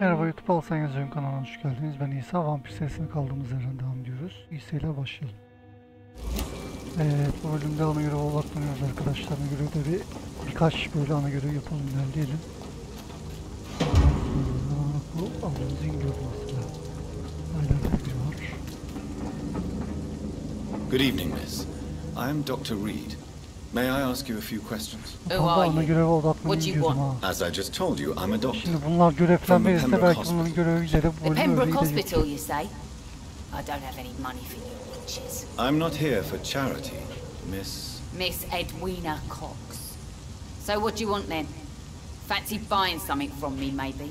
Merhaba YouTube ALSENYAZ Oyun kanalına hoş geldiniz. Ben İsa. Vampir serisine kaldığımız yerden devam ediyoruz. İsa'yla başlayalım. Evet, bu bölümde ana görev odaklanıyoruz arkadaşlar. Ana görevde birkaç böyle ana görev yapalım ilerleyelim. Bu avımızın görülmesi. Hala bir var. Good evening, Miss. I am Dr. Reed. May I ask you a few questions? Ana göreve odaklanıyoruz diyordum ha. As I just told you, I'm a doctor. Şimdi bunlar görevden verirse belki bunların göreviyle de bu bölümü Pembroke Hospital, you say? I don't have any money for you witches. I'm not here for charity, Miss Edwina Cox. So what do you want then? Fancy buying something from me, maybe?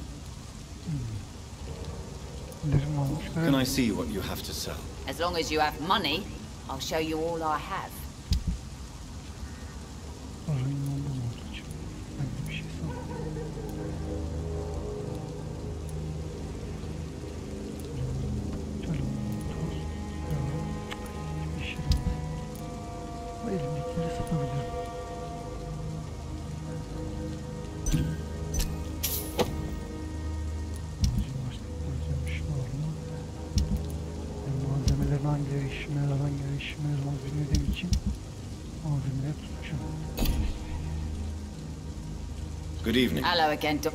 Can I see what you have to sell? As long as you have money, I'll show you all I have. Elimdekileri satabilirim. Malzemelerin hangileri işime yarar, hangileri işime yaramaz bilmediğim için malzemeleri tutacağım. Good evening. Hello again, Doc.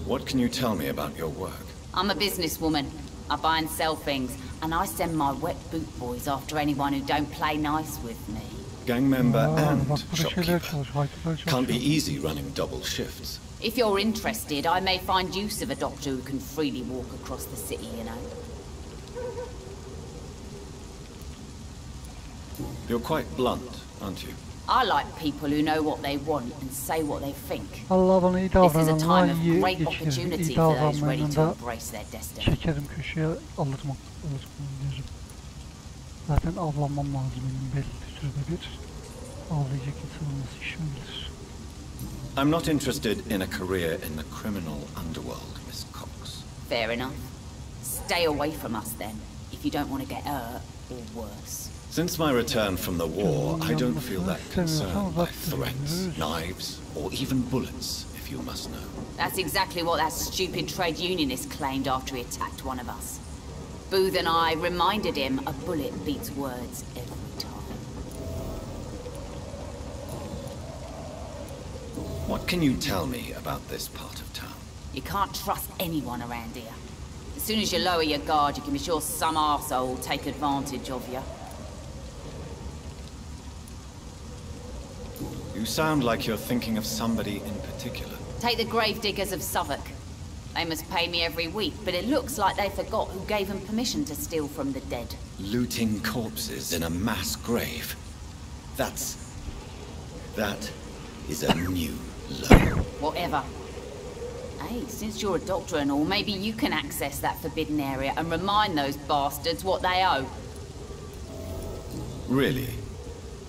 What can you tell me about your work? I'm a businesswoman. I buy and sell things, and I send my wet boot boys after anyone who don't play nice with me. Gang member and shopkeeper. Can't be easy running double shifts. If you're interested, I may find use of a doctor who can freely walk across the city, you know. You're quite blunt, aren't you? I like people who know what they want and say what they think. Allah bana iyi This is a time davrananlar of iyi great geçirir. opportunity İyi for those ready to davranmayanında embrace their destiny. çekerim köşeye alırım derim. Zaten avlanmam lazım benim belli sürede bir. Avlayacak insan olması işim bilir. I'm not interested in a career in the criminal underworld, Miss Cox. Fair enough. Stay away from us then, if you don't want to get hurt or worse. Since my return from the war, I don't feel that concerned by threats, knives, or even bullets, if you must know. That's exactly what that stupid trade unionist claimed after he attacked one of us. Booth and I reminded him a bullet beats words every time. What can you tell me about this part of town? You can't trust anyone around here. As soon as you lower your guard, you can be sure some arsehole will take advantage of you. You sound like you're thinking of somebody in particular. Take the gravediggers of Southwark. They must pay me every week, but it looks like they forgot who gave them permission to steal from the dead. Looting corpses in a mass grave. That is a new low. Whatever. Hey, since you're a doctor and all, maybe you can access that forbidden area and remind those bastards what they owe. Really?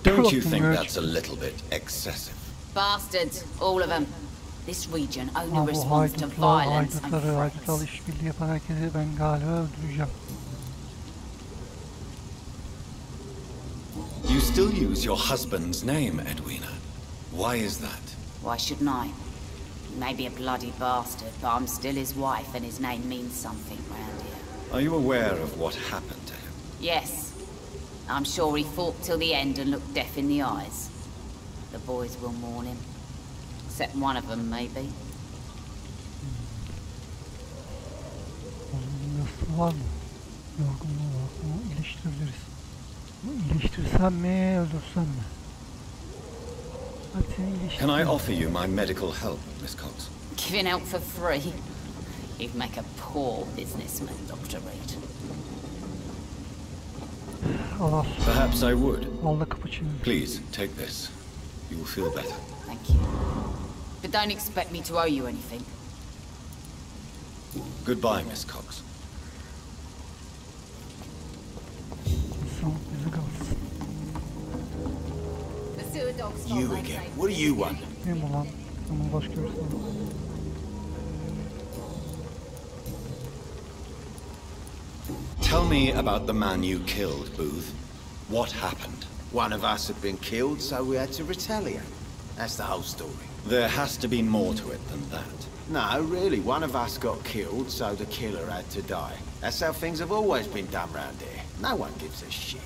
Don't you think that's a little bit excessive? Bastards, all of them. This region only responds to violence and threats. İşbirliği yapan herkesi ben galiba öldüreceğim. You still use your husband's name, Edwina. Why is that? Why shouldn't I? He may be a bloody bastard, but I'm still his wife and his name means something round here. Are you aware of what happened to him? Yes. I'm sure he fought till the end and looked death in the eyes. The boys will mourn him. Except one of them, maybe. Yastığı var mı? Yorgunluğu var. Bunu iyileştirebiliriz. Bunu iyileştirsem mi, öldürsem mi? Hadi seni iyileştireyim. Can I offer you my medical help, Miss Cox? Giving out for free? You'd make a poor businessman, Dr. Reed. Al. Perhaps I would. Al da cappuccino. Please, take this. You will feel better. Thank you. But don't expect me to owe you anything. Goodbye, Miss Cox. You again. What do you want? Benim olan. Ama başka bir sorun. Tell me about the man you killed, Booth. What happened? One of us had been killed, so we had to retaliate. That's the whole story. There has to be more to it than that. No, really, one of us got killed, so the killer had to die. That's how things have always been done round here. No one gives a shit.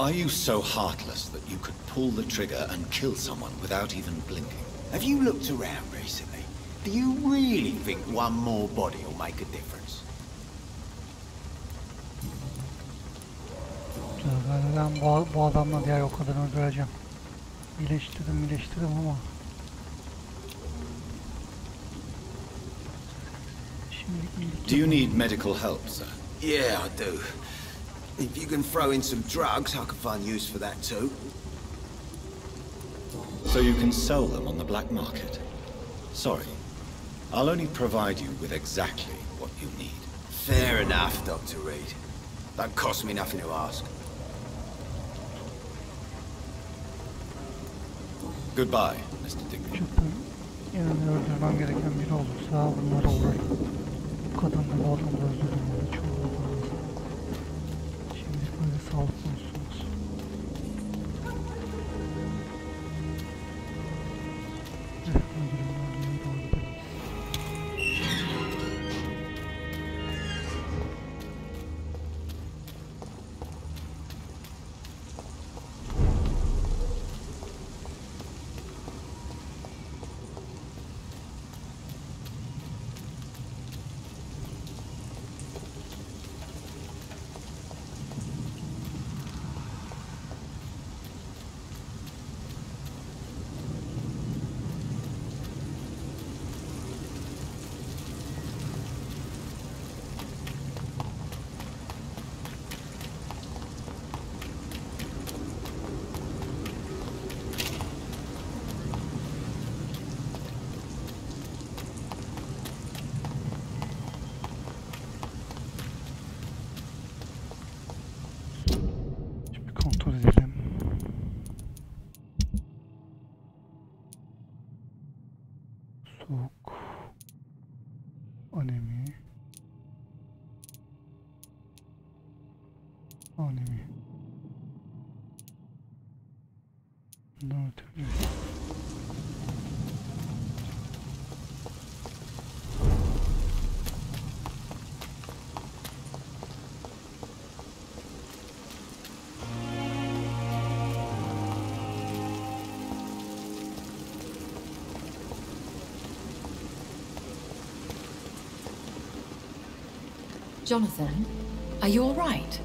Are you so heartless that you could pull the trigger and kill someone without even blinking? Have you looked around recently? Do you really think one more body will make a difference? Ben bu adamla diğer o kadını öldüreceğim. İyileştirdim ama. Do you need medical help, sir? Yeah, I do. If you can throw in some drugs, I can find use for that too. So you can sell them on the black market? Sorry, I'll only provide you with exactly what you need. Fair enough, Dr. Reed. Don't cost me nothing to ask. Goodbye, Mr. Digby. Yani öldürmem gereken biri olursa bunlar olur. Bu kadın da bu adamı da öldürmem çok lazım. Şimdi böyle sağlık konuşuyoruz. Kontrol edelim. Soğuk. Anemi. Bundan ötürü. Jonathan, are you all right?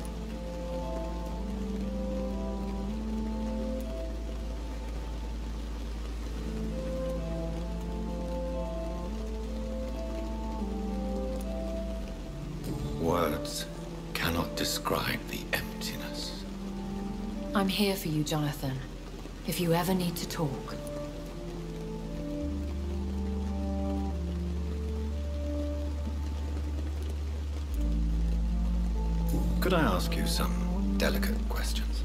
Words cannot describe the emptiness. I'm here for you, Jonathan, if you ever need to talk. Could I ask you some delicate questions?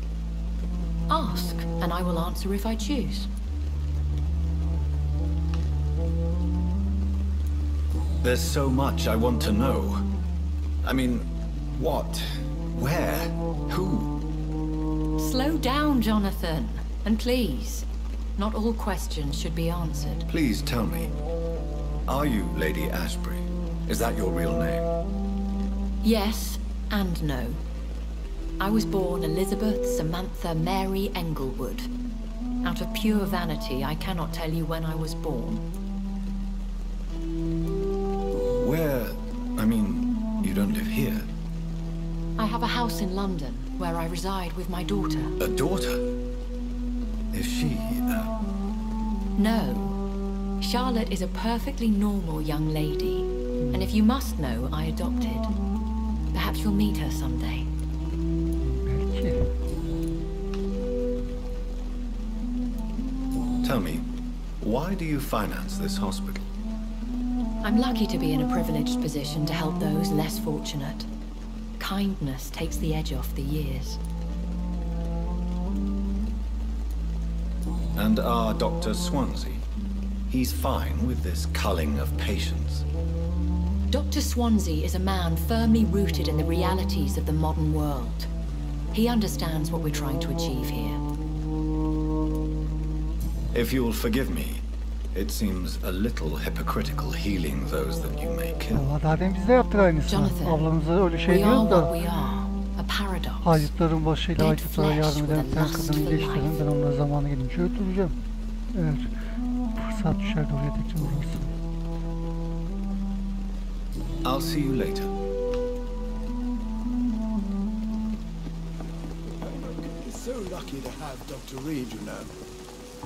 Ask, and I will answer if I choose. There's so much I want to know. I mean, what? Where? Who? Slow down, Jonathan. And please, not all questions should be answered. Please tell me, are you Lady Ashbury? Is that your real name? Yes and no. I was born Elizabeth Samantha Mary Englewood. Out of pure vanity, I cannot tell you when I was born. Where? I mean, you don't live here. I have a house in London, where I reside with my daughter. A daughter? Is she, No. Charlotte is a perfectly normal young lady. And if you must know, I adopted. Perhaps you'll meet her someday. Tell me, why do you finance this hospital? I'm lucky to be in a privileged position to help those less fortunate. Kindness takes the edge off the years. And our Dr. Swansea? He's fine with this culling of patients. Dr. Swansea is a man firmly rooted in the realities of the modern world. He understands what we're trying to achieve here. If you'll forgive me, it seems a little hypocritical healing those that you may kill. Valla zaten biz de yaptık aynısını. Ablamıza öyle şey diyoruz da. Haydutların başıyla haydutlara yardım eden sen kadını iyileştirin. Ben onlara zamanı gelince öldüreceğim. Evet. Fırsat düşer de oraya tekrar uğrarsın. I'll see you later. So lucky to have Dr. Reed, you know.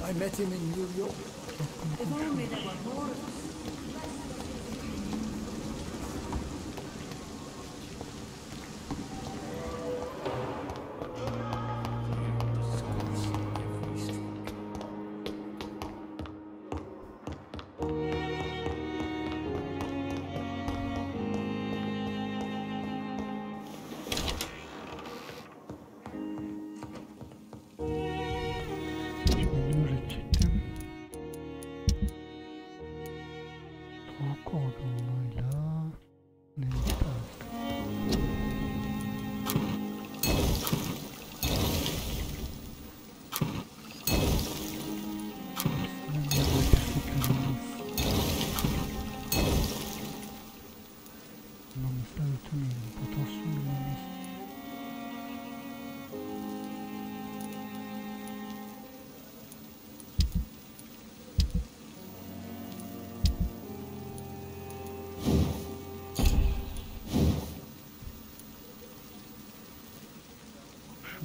I met him in New York. If only there were more of us.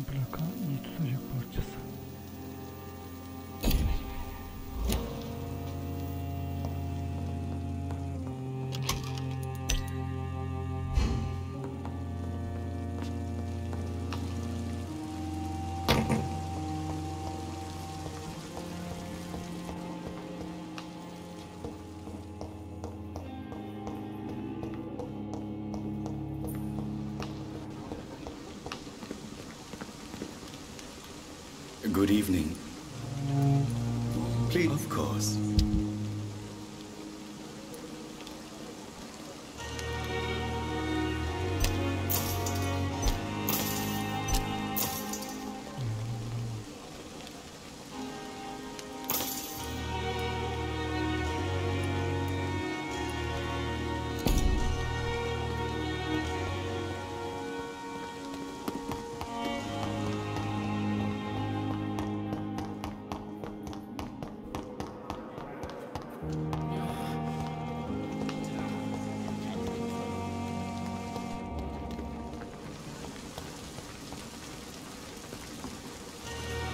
Plaka iyi tutacak parçası. Good evening. Please, of course.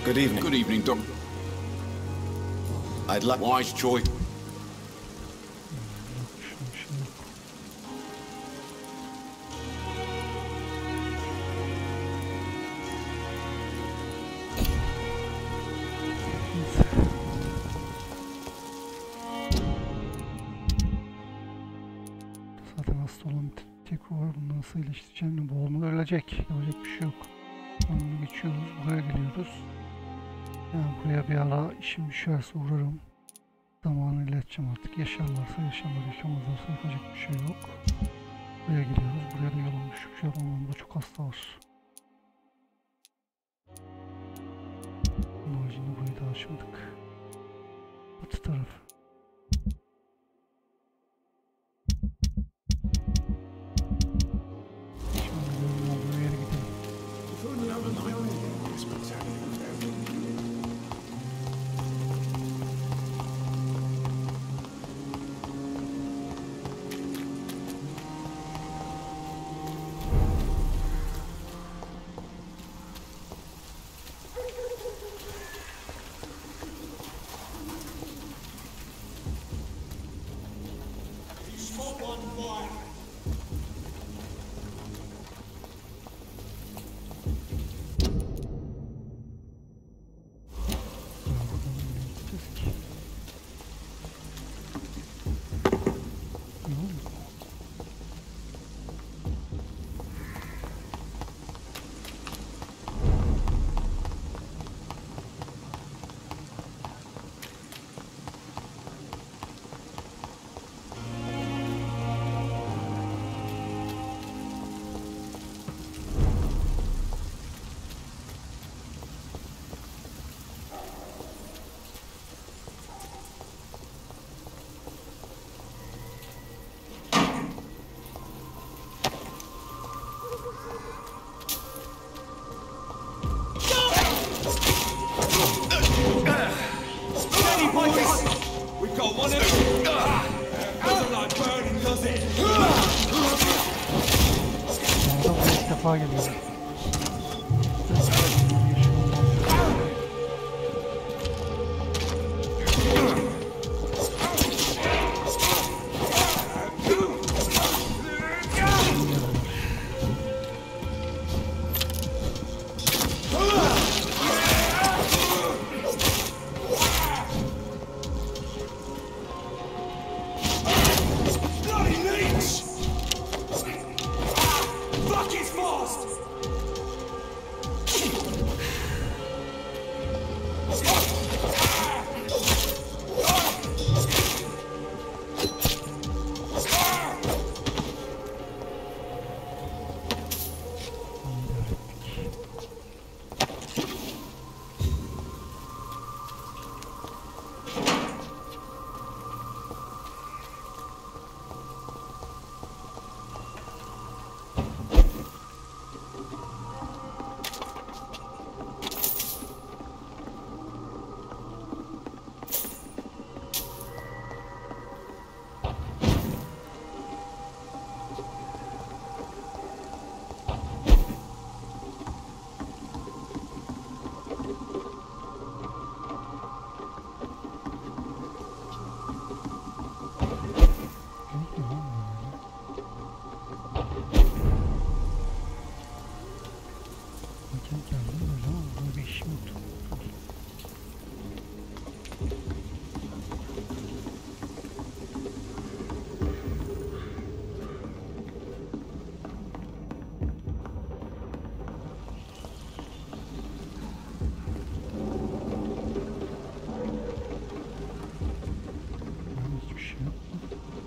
Good evening. Good evening, Doc. I'd like... Wise choice. Zaten hasta olan bir tek o var. Bunu nasıl iyileştireceğim? Boğulma ölecek. Yapacak bir şey yok. Onu geçiyoruz. Buraya geliyoruz. Yani buraya bir ara işim düşerse uğrarım. Zamanı ileteceğim artık. Yaşarlarsa yaşarlar, yaşamazlarsa yapacak bir şey yok. Buraya geliyoruz. Buraya da yolun düşmüş. Yapamamda çok hasta var. Bunun haricinde burayı da açmadık. Batı tarafı. Şimdi görünüm olduğu yere gidelim. defa geliyorum.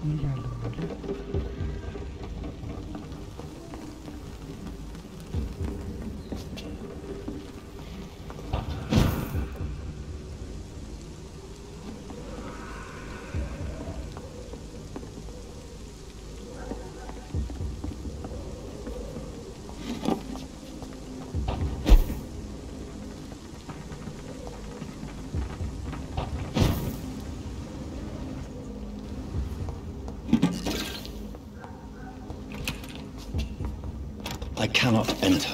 Niye geldim böyle? I cannot enter.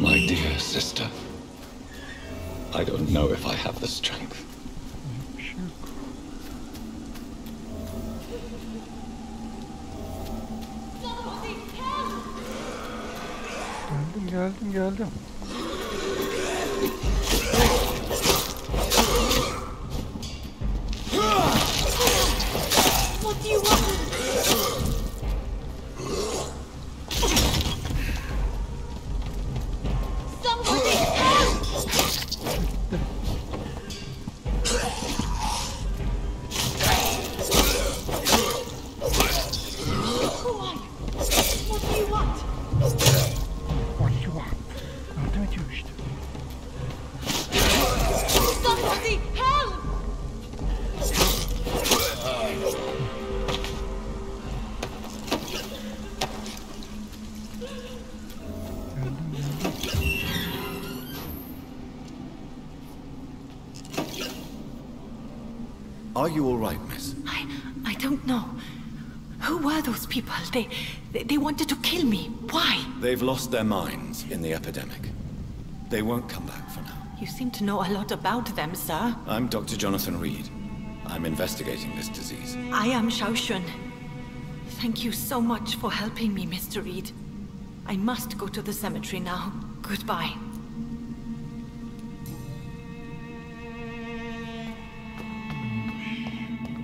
My dear sister, I don't know if I have the strength. Geldim. Are you all right, miss? I don't know. Who were those people? They wanted to kill me. Why? They've lost their minds in the epidemic. They won't come back for now. You seem to know a lot about them, sir. I'm Dr. Jonathan Reed. I'm investigating this disease. I am Xiaoxun. Thank you so much for helping me, Mr. Reed. I must go to the cemetery now. Goodbye.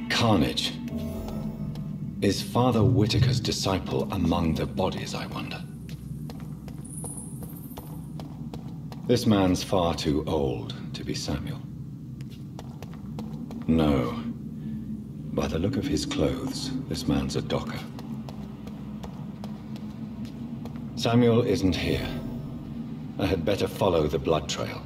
Carnage. Is Father Whitaker's disciple among the bodies, I wonder? This man's far too old to be Samuel. No. By the look of his clothes, this man's a docker. Samuel isn't here. I had better follow the blood trail.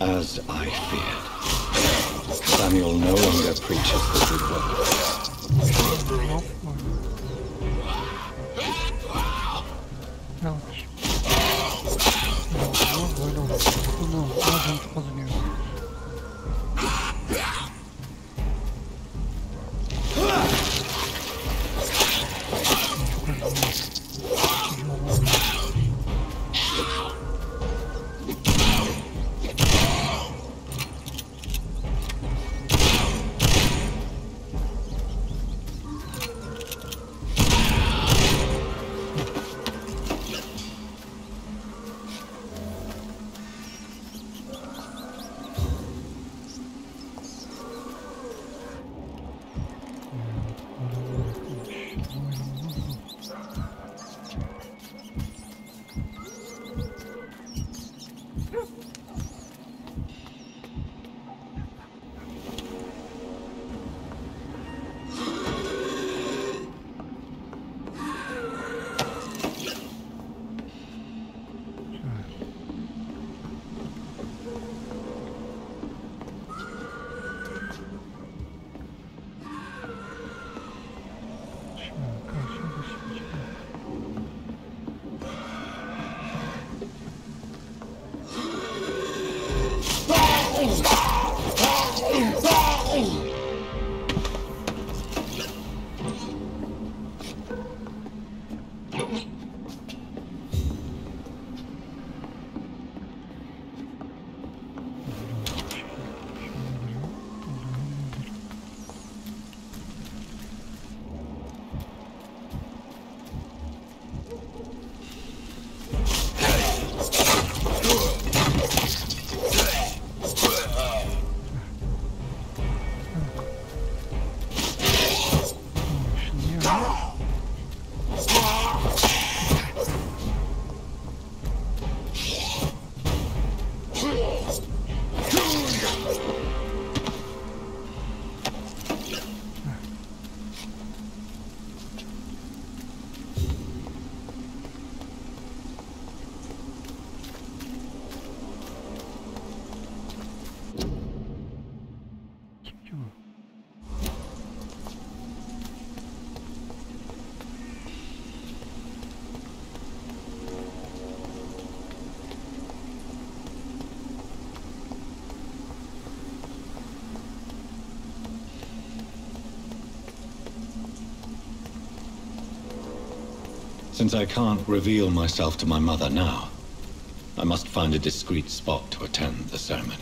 As I feared, Samuel no longer preaches the good word. Since I can't reveal myself to my mother now, I must find a discreet spot to attend the ceremony.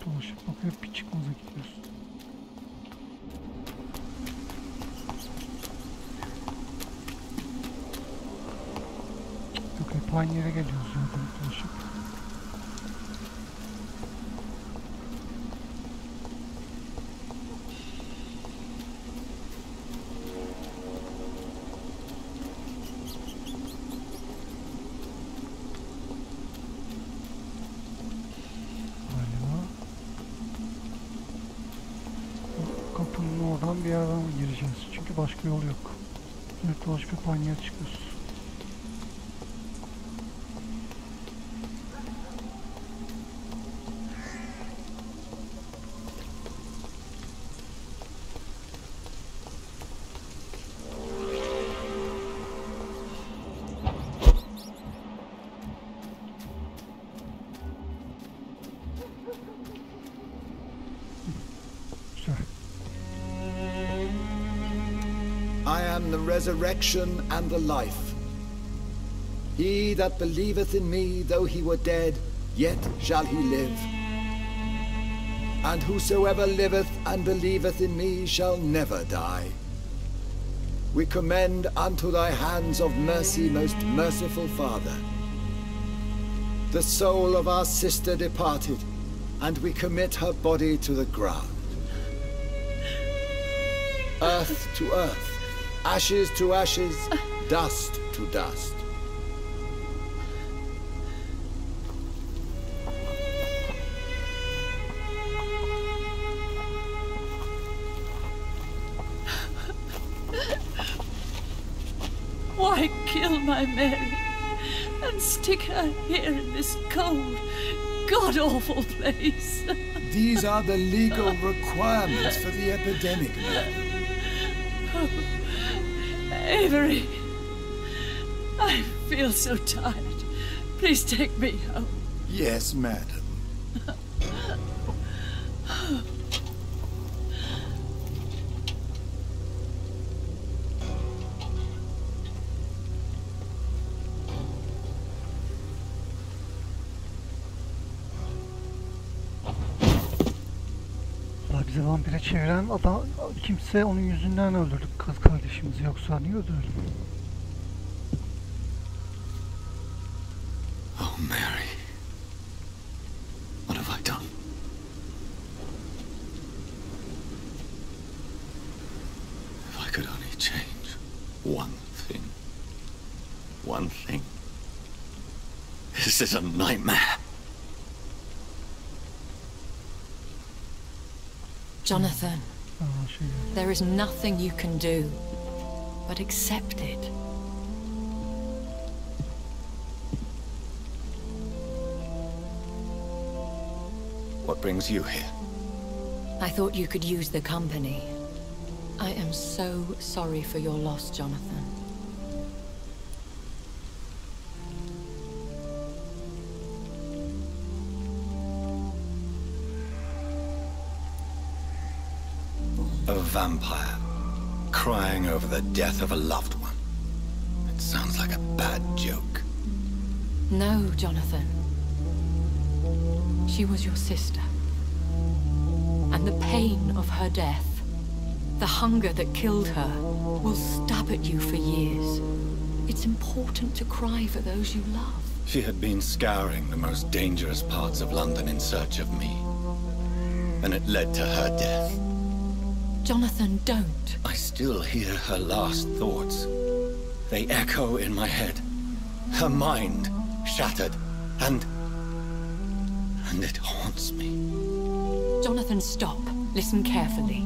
Dolaşıp bakıp bir çıkmaza gidiyorsun. Yok, hep aynı yere geliyoruz zaten dolaşıp. Kapının oradan bir yerden gireceğiz. Çünkü başka yol yok. Evet, dolaşıp hep aynı yere çıkıyoruz. I am the resurrection and the life. He that believeth in me, though he were dead, yet shall he live. And whosoever liveth and believeth in me shall never die. We commend unto thy hands of mercy, most merciful Father, the soul of our sister departed, and we commit her body to the ground. Earth to earth, ashes to ashes, dust to dust. Why kill my Mary and stick her here in this cold, god-awful place? These are the legal requirements for the epidemic, madam. Oh, Avery, I feel so tired. Please take me home. Yes, madam. bizi vampire çeviren adam kimse, onun yüzünden öldürdük kız kardeşimizi, yoksa niye öldürdük? Oh Mary, what have I done? If I could only change one thing. One thing. This is a nightmare. Jonathan, there is nothing you can do but accept it. What brings you here? I thought you could use the company. I am so sorry for your loss, Jonathan. A vampire crying over the death of a loved one. It sounds like a bad joke. No, Jonathan. She was your sister. And the pain of her death, the hunger that killed her, will stab at you for years. It's important to cry for those you love. She had been scouring the most dangerous parts of London in search of me. And it led to her death. Jonathan, don't. I still hear her last thoughts. They echo in my head. Her mind shattered, and it haunts me. Jonathan, stop. Listen carefully.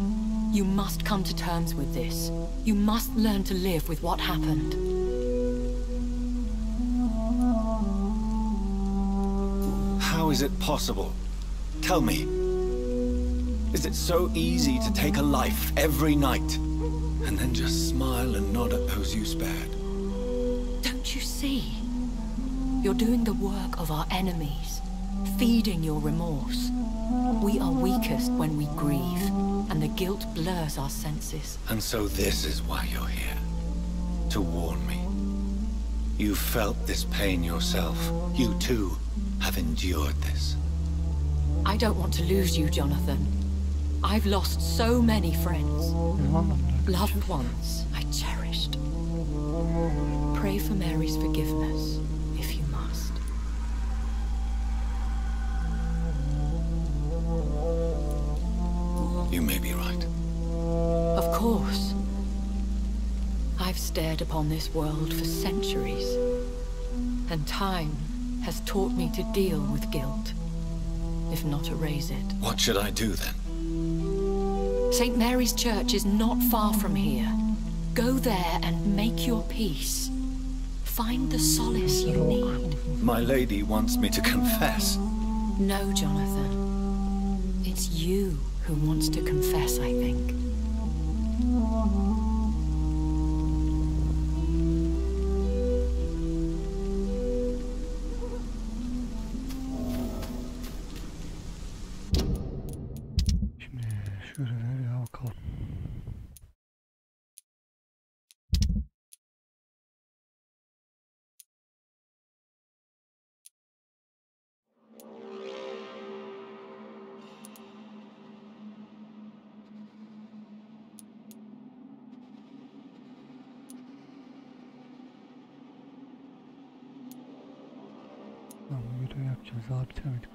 You must come to terms with this. You must learn to live with what happened. How is it possible? Tell me. Is it so easy to take a life every night, and then just smile and nod at those you spared? Don't you see? You're doing the work of our enemies, feeding your remorse. We are weakest when we grieve, and the guilt blurs our senses. And so this is why you're here. To warn me. You felt this pain yourself. You too have endured this. I don't want to lose you, Jonathan. I've lost so many friends. Loved ones I cherished. Pray for Mary's forgiveness, if you must. You may be right. Of course. I've stared upon this world for centuries, and time has taught me to deal with guilt, if not erase it. What should I do then? St. Mary's Church is not far from here. Go there and make your peace. Find the solace you need. My lady wants me to confess. No, Jonathan. It's you who wants to confess, I think. Videoyu yapacağız, daha bitiremedik.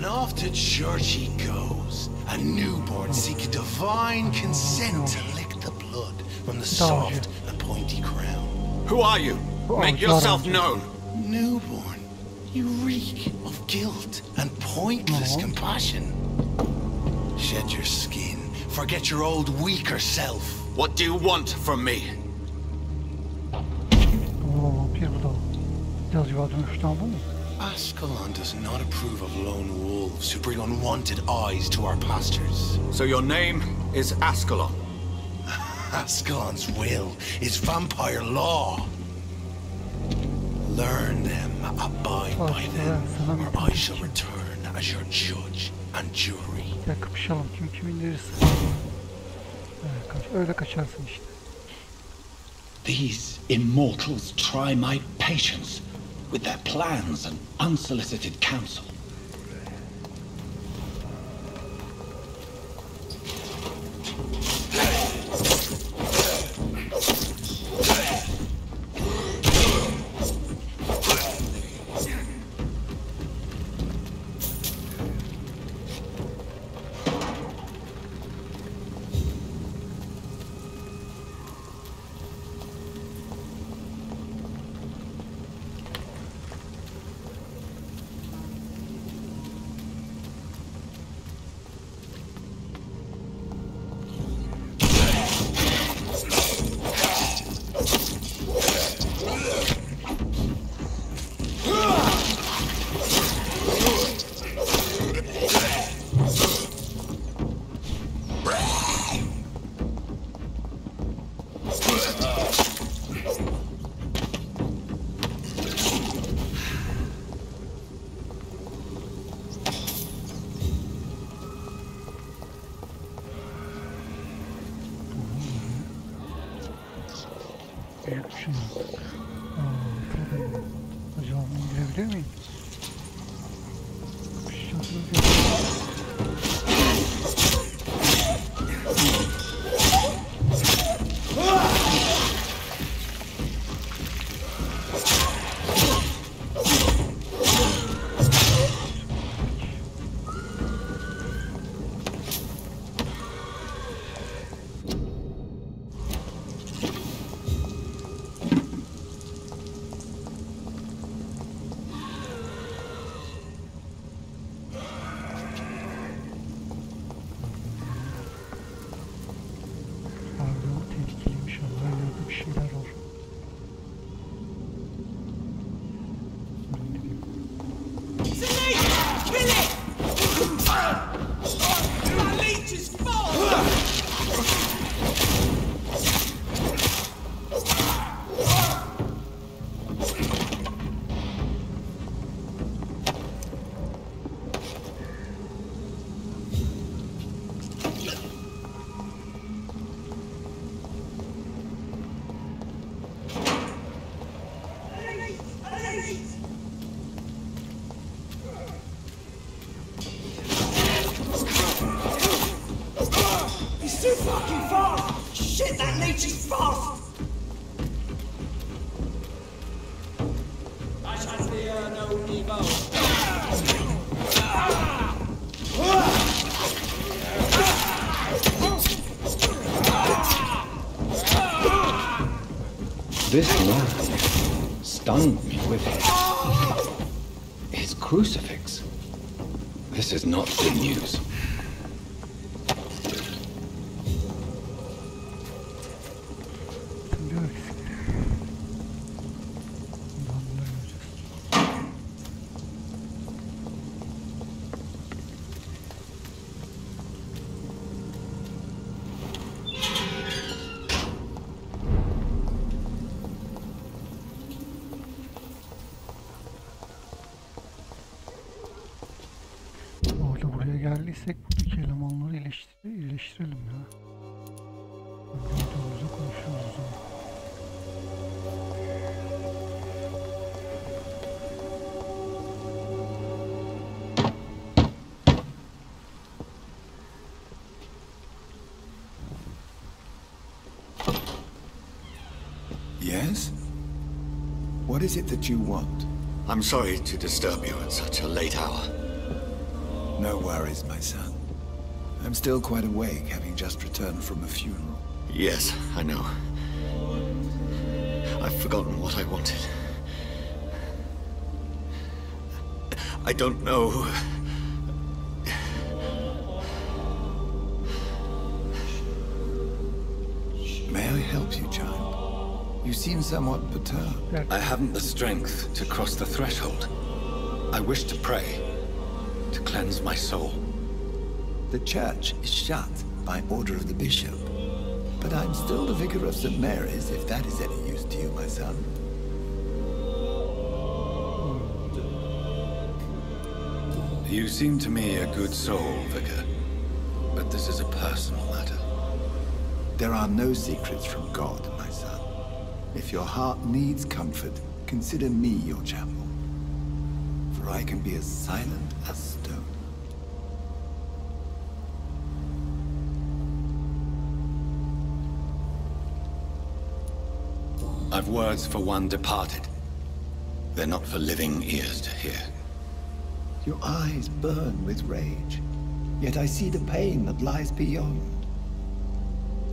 And off to church he goes, a newborn seeking divine consent to lick the blood from the soft and pointy crown. Who are you? Make yourself known. Newborn, you reek of guilt and pointless compassion. Shed your skin, forget your old weaker self. What do you want from me? Ascalon does not approve of lone wolves who bring unwanted eyes to our pastures. So your name is Ascalon? Ascalon's will is vampire law. Learn them, abide by them, or I shall return as your judge and jury. Kapışalım, kim kimin derisi. Öyle kaçarsın işte. These immortals try my patience with their plans and unsolicited counsel. Acaba girebilir miyim? This man stunned me with his crucifix. This is not good news. Geldiysek buradaki elemanları iyileştirelim ya. Videomuzda konuşuyoruz o zaman. Yes? What is it that you want? I'm sorry to disturb you at such a late hour. No worries, my son. I'm still quite awake, having just returned from a funeral. Yes, I know. I've forgotten what I wanted. I don't know. May I help you, child? You seem somewhat perturbed. I haven't the strength to cross the threshold. I wish to pray, to cleanse my soul. The church is shut by order of the bishop. But I'm still the vicar of St. Mary's, if that is any use to you, my son. You seem to me a good soul, Vicar. But this is a personal matter. There are no secrets from God, my son. If your heart needs comfort, consider me your chapel. For I can be as silent as stone. I've words for one departed. They're not for living ears to hear. Your eyes burn with rage, yet I see the pain that lies beyond.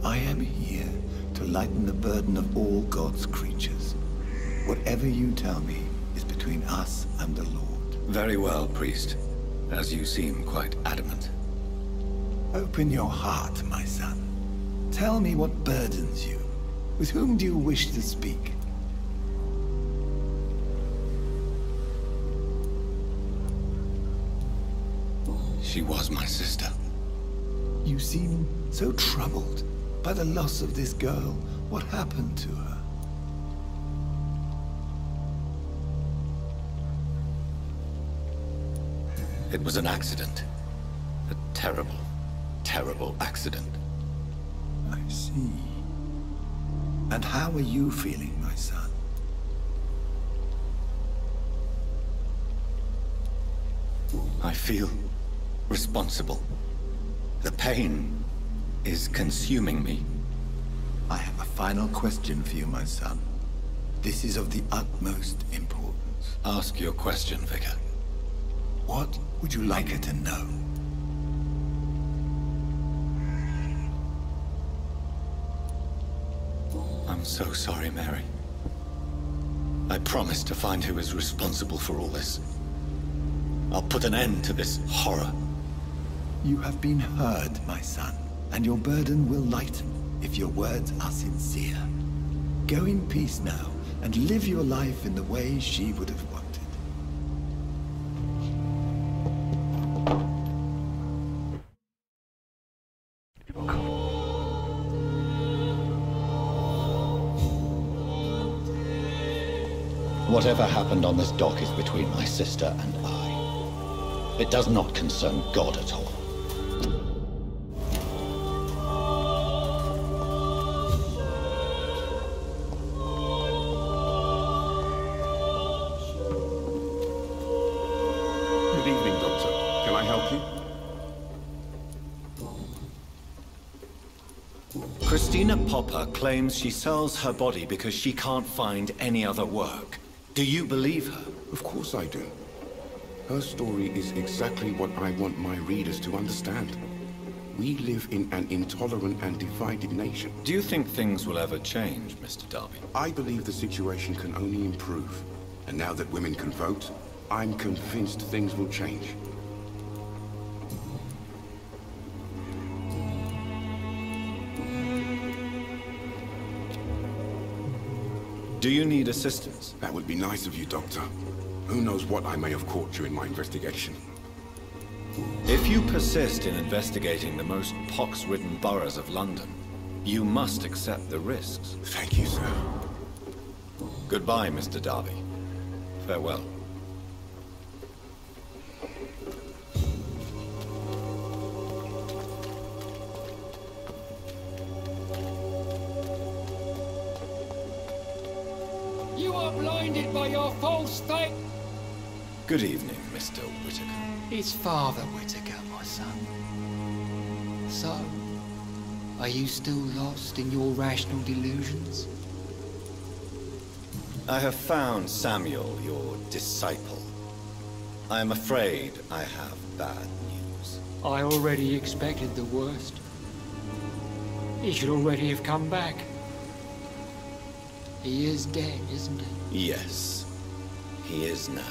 I am here to lighten the burden of all God's creatures. Whatever you tell me is between us and the Lord. Very well, priest, as you seem quite adamant. Open your heart, my son. Tell me what burdens you. With whom do you wish to speak? She was my sister. You seem so troubled by the loss of this girl. What happened to her? It was an accident. A terrible, terrible accident. I see. And how are you feeling, my son? I feel responsible. The pain is consuming me. I have a final question for you, my son. This is of the utmost importance. Ask your question, Vicar. What would you like her to know? I'm so sorry, Mary. I promise to find who is responsible for all this. I'll put an end to this horror. You have been heard, my son, and your burden will lighten if your words are sincere. Go in peace now, and live your life in the way she would have wanted. Whatever happened on this dock is between my sister and I. It does not concern God at all. Good evening, Doctor. Can I help you? Christina Popper claims she sells her body because she can't find any other work. Do you believe her? Of course I do. Her story is exactly what I want my readers to understand. We live in an intolerant and divided nation. Do you think things will ever change, Mr. Darby? I believe the situation can only improve. And now that women can vote, I'm convinced things will change. Do you need assistance? That would be nice of you, Doctor. Who knows what I may have caught during my investigation. If you persist in investigating the most pox-ridden boroughs of London, you must accept the risks. Thank you, sir. Goodbye, Mr. Darby. Farewell. You are blinded by your false faith. Good evening, Mr. Whittaker. It's Father Whittaker, my son. So, are you still lost in your rational delusions? I have found Samuel, your disciple. I am afraid I have bad news. I already expected the worst. He should already have come back. He is dead, isn't he? Yes, he is now.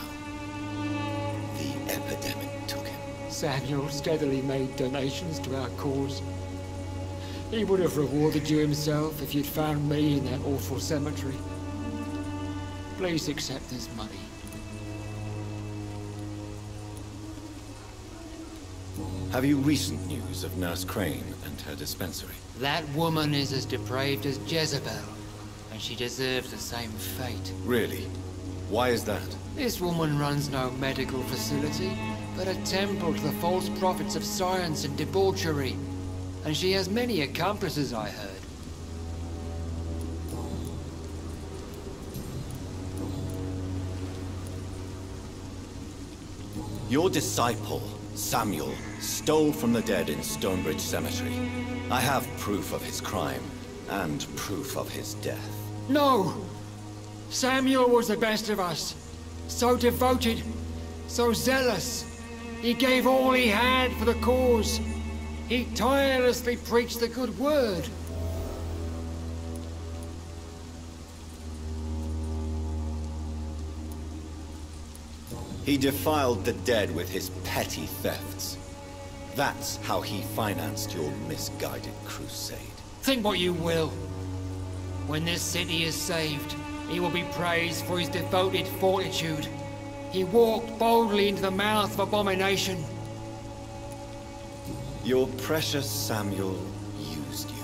The epidemic took him. Samuel steadily made donations to our cause. He would have rewarded you himself if you'd found me in that awful cemetery. Please accept this money. Have you recent news of Nurse Crane and her dispensary? That woman is as depraved as Jezebel, and she deserves the same fate. Really? Why is that? This woman runs no medical facility, but a temple to the false prophets of science and debauchery. And she has many accomplices, I heard. Your disciple, Samuel, stole from the dead in Stonebridge Cemetery. I have proof of his crime, and proof of his death. No! Samuel was the best of us. So devoted, so zealous. He gave all he had for the cause. He tirelessly preached the good word. He defiled the dead with his petty thefts. That's how he financed your misguided crusade. Think what you will. When this city is saved, he will be praised for his devoted fortitude. He walked boldly into the mouth of abomination. Your precious Samuel used you.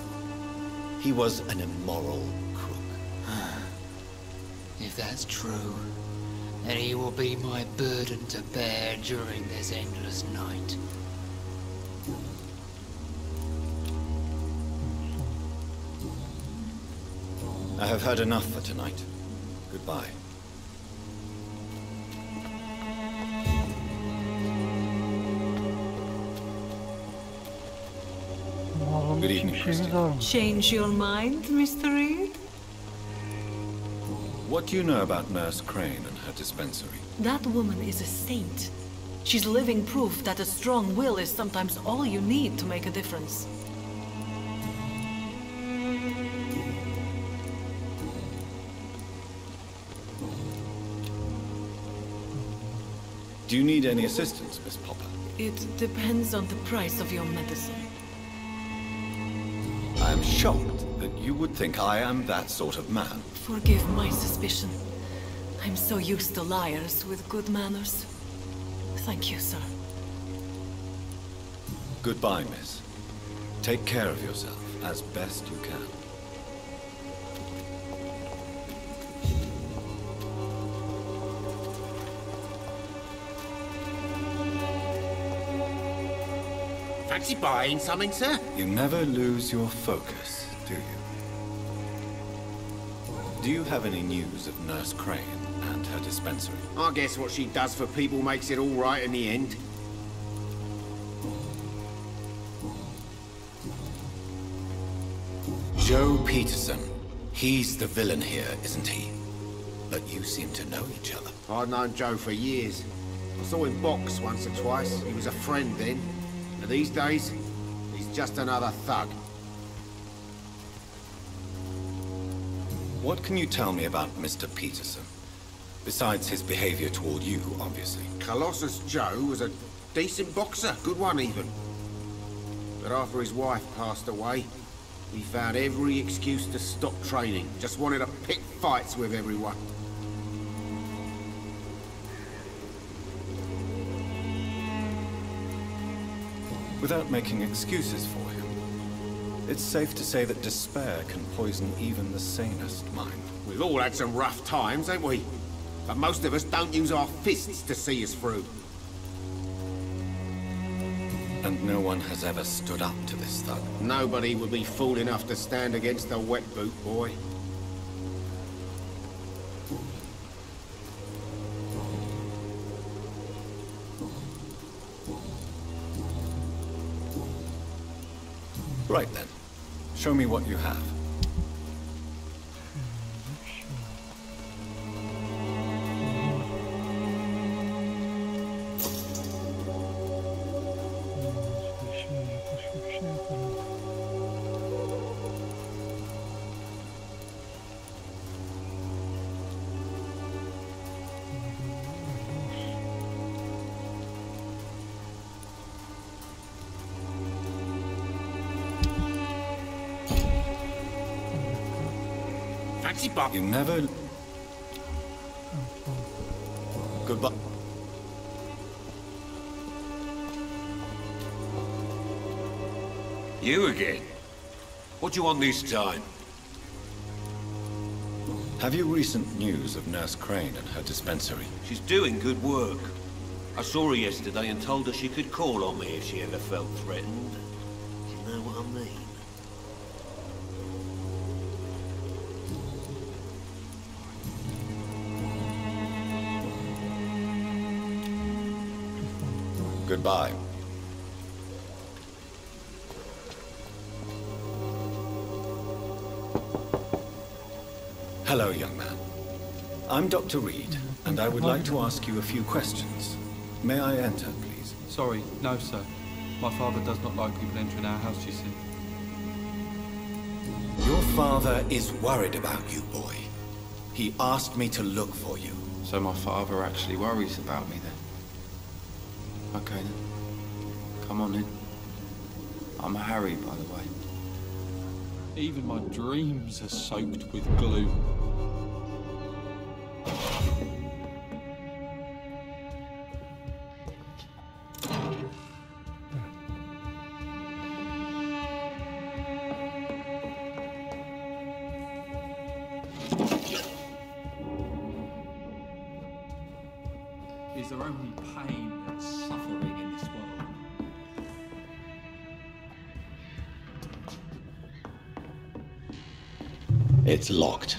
He was an immoral crook. If that's true, then he will be my burden to bear during this endless night. I have heard enough for tonight. Goodbye. Good evening, Christian. Change your mind, Mr. Reed? What do you know about Nurse Crane and her dispensary? That woman is a saint. She's living proof that a strong will is sometimes all you need to make a difference. Do you need any assistance, Miss Popper? It depends on the price of your medicine. I am shocked that you would think I am that sort of man. Forgive my suspicion. I'm so used to liars with good manners. Thank you, sir. Goodbye, miss. Take care of yourself as best you can. Fancy buying something, sir? You never lose your focus, do you? Do you have any news of Nurse Crane and her dispensary? I guess what she does for people makes it all right in the end. Joe Peterson. He's the villain here, isn't he? But you seem to know each other. I'd known Joe for years. I saw him box once or twice. He was a friend then. But these days, he's just another thug. What can you tell me about Mr. Peterson? Besides his behavior toward you, obviously. Colossus Joe was a decent boxer, good one even. But after his wife passed away, he found every excuse to stop training. Just wanted to pick fights with everyone. Without making excuses for him, it's safe to say that despair can poison even the sanest mind. We've all had some rough times, ain't we? But most of us don't use our fists to see us through. And no one has ever stood up to this thug. Nobody would be fool enough to stand against the wet boot boy. Right then. Show me what you have. taxi box. You never... Goodbye. You again? What do you want this time? Have you recent news of Nurse Crane and her dispensary? She's doing good work. I saw her yesterday and told her she could call on me if she ever felt threatened. You know what I mean? Goodbye. Hello, young man. I'm Dr. Reed, and I would like to ask you a few questions. May I enter, please? Sorry, no, sir. My father does not like people entering our house, you see. Your father is worried about you, boy. He asked me to look for you. So my father actually worries about me, then? Okay, then. Come on in. I'm Harry, by the way. Even my dreams are soaked with glue. Is there only pain and suffering in this world? It's locked.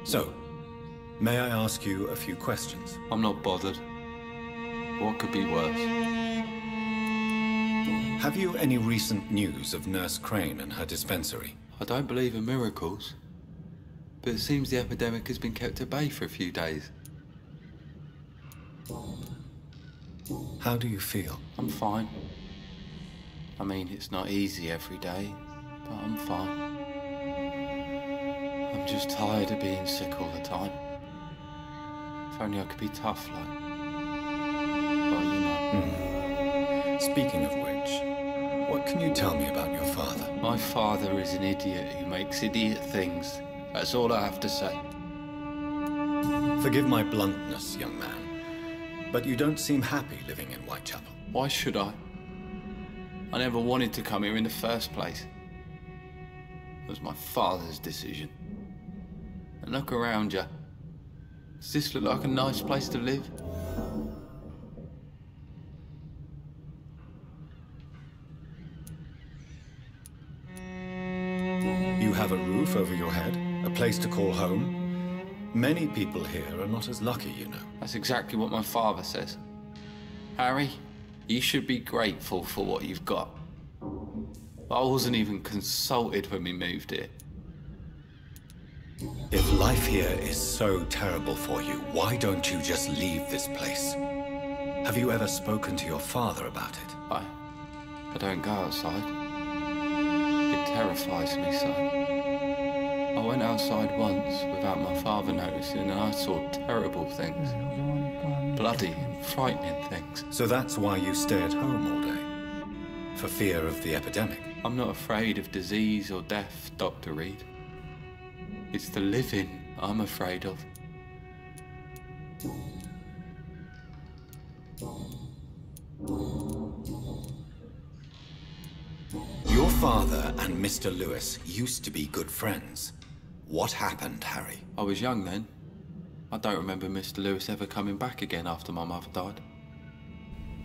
So, may I ask you a few questions? I'm not bothered. What could be worse? Have you any recent news of Nurse Crane and her dispensary? I don't believe in miracles, but it seems the epidemic has been kept at bay for a few days. How do you feel? I'm fine. I mean, it's not easy every day, but I'm fine. I'm just tired of being sick all the time. If only I could be tough, like... well, you know. Speaking of which, what can you tell me about your father? My father is an idiot who makes idiot things. That's all I have to say. Forgive my bluntness, young man, but you don't seem happy living in Whitechapel. Why should I? I never wanted to come here in the first place. It was my father's decision. And look around you. Does this look like a nice place to live? You have a roof over your head, a place to call home. Many people here are not as lucky, you know. That's exactly what my father says. Harry, you should be grateful for what you've got. I wasn't even consulted when we moved here. If life here is so terrible for you, why don't you just leave this place? Have you ever spoken to your father about it? I don't go outside. It terrifies me so. I went outside once without my father noticing and I saw terrible things. Bloody and frightening things. So that's why you stay at home all day? For fear of the epidemic? I'm not afraid of disease or death, Dr. Reed. It's the living I'm afraid of. Your father and Mr. Lewis used to be good friends. What happened, Harry? I was young then. I don't remember Mr. Lewis ever coming back again after my mother died.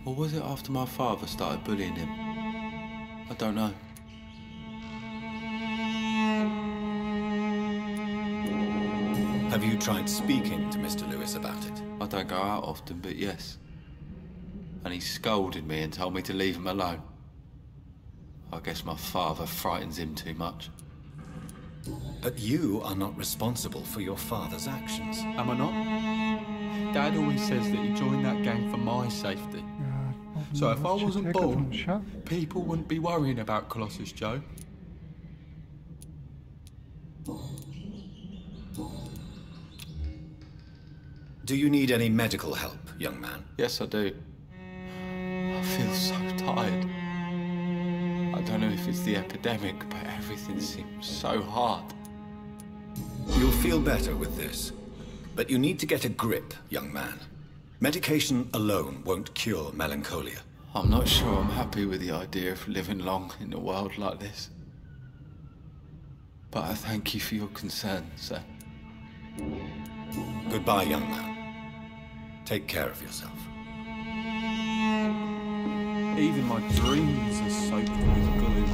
Or was it after my father started bullying him? I don't know. Have you tried speaking to Mr. Lewis about it? I don't go out often, but yes. And he scolded me and told me to leave him alone. I guess my father frightens him too much. But you are not responsible for your father's actions. Am I not? Dad always says that he joined that gang for my safety. So if I wasn't born, people wouldn't be worrying about Colossus Joe. Do you need any medical help, young man? Yes, I do. I feel so tired. I don't know if it's the epidemic, but everything seems so hard. You'll feel better with this. But you need to get a grip, young man. Medication alone won't cure melancholia. I'm not sure I'm happy with the idea of living long in a world like this. But I thank you for your concern, sir. Goodbye, young man. Take care of yourself. Even my dreams are soaked with glue.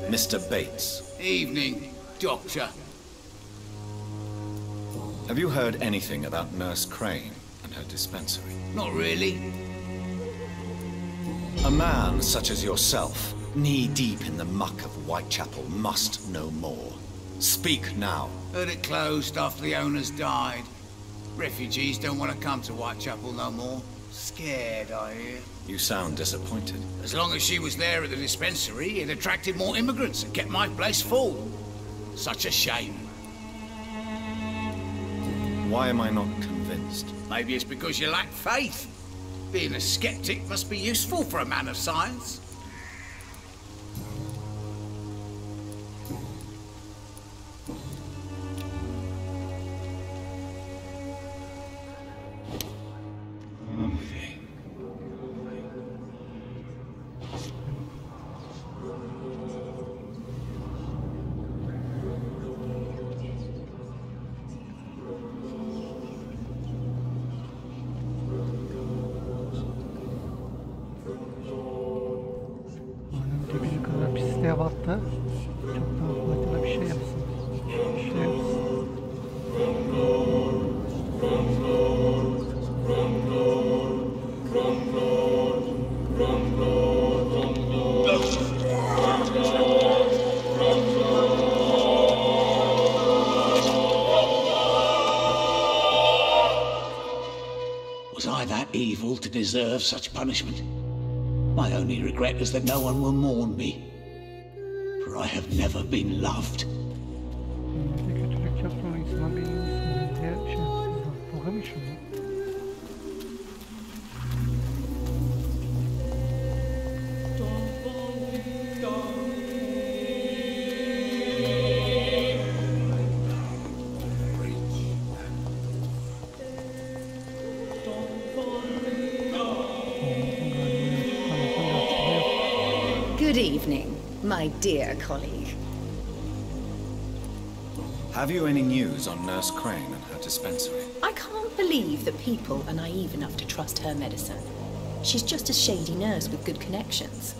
Mr. Bates. Evening, Doctor. Have you heard anything about Nurse Crane and her dispensary? Not really. A man such as yourself, knee-deep in the muck of Whitechapel, must know more. Speak now. Heard it closed after the owners died. Refugees don't want to come to Whitechapel no more. Scared, I hear. You sound disappointed. As long as she was there at the dispensary, it attracted more immigrants and kept my place full. Such a shame. Why am I not convinced? Maybe it's because you lack faith. Being a skeptic must be useful for a man of science. Pisliğe battı. Çok daha faydalı bir şey yapsın. Bir şey yapsın. Was I that evil to deserve such punishment? My only regret is that no one will mourn me, for I have never been loved. Kötülük yaptığında insana bir insan diye şey yapsın. Program işi mi? Good evening, my dear colleague. Have you any news on Nurse Crane and her dispensary? I can't believe that people are naive enough to trust her medicine. She's just a shady nurse with good connections.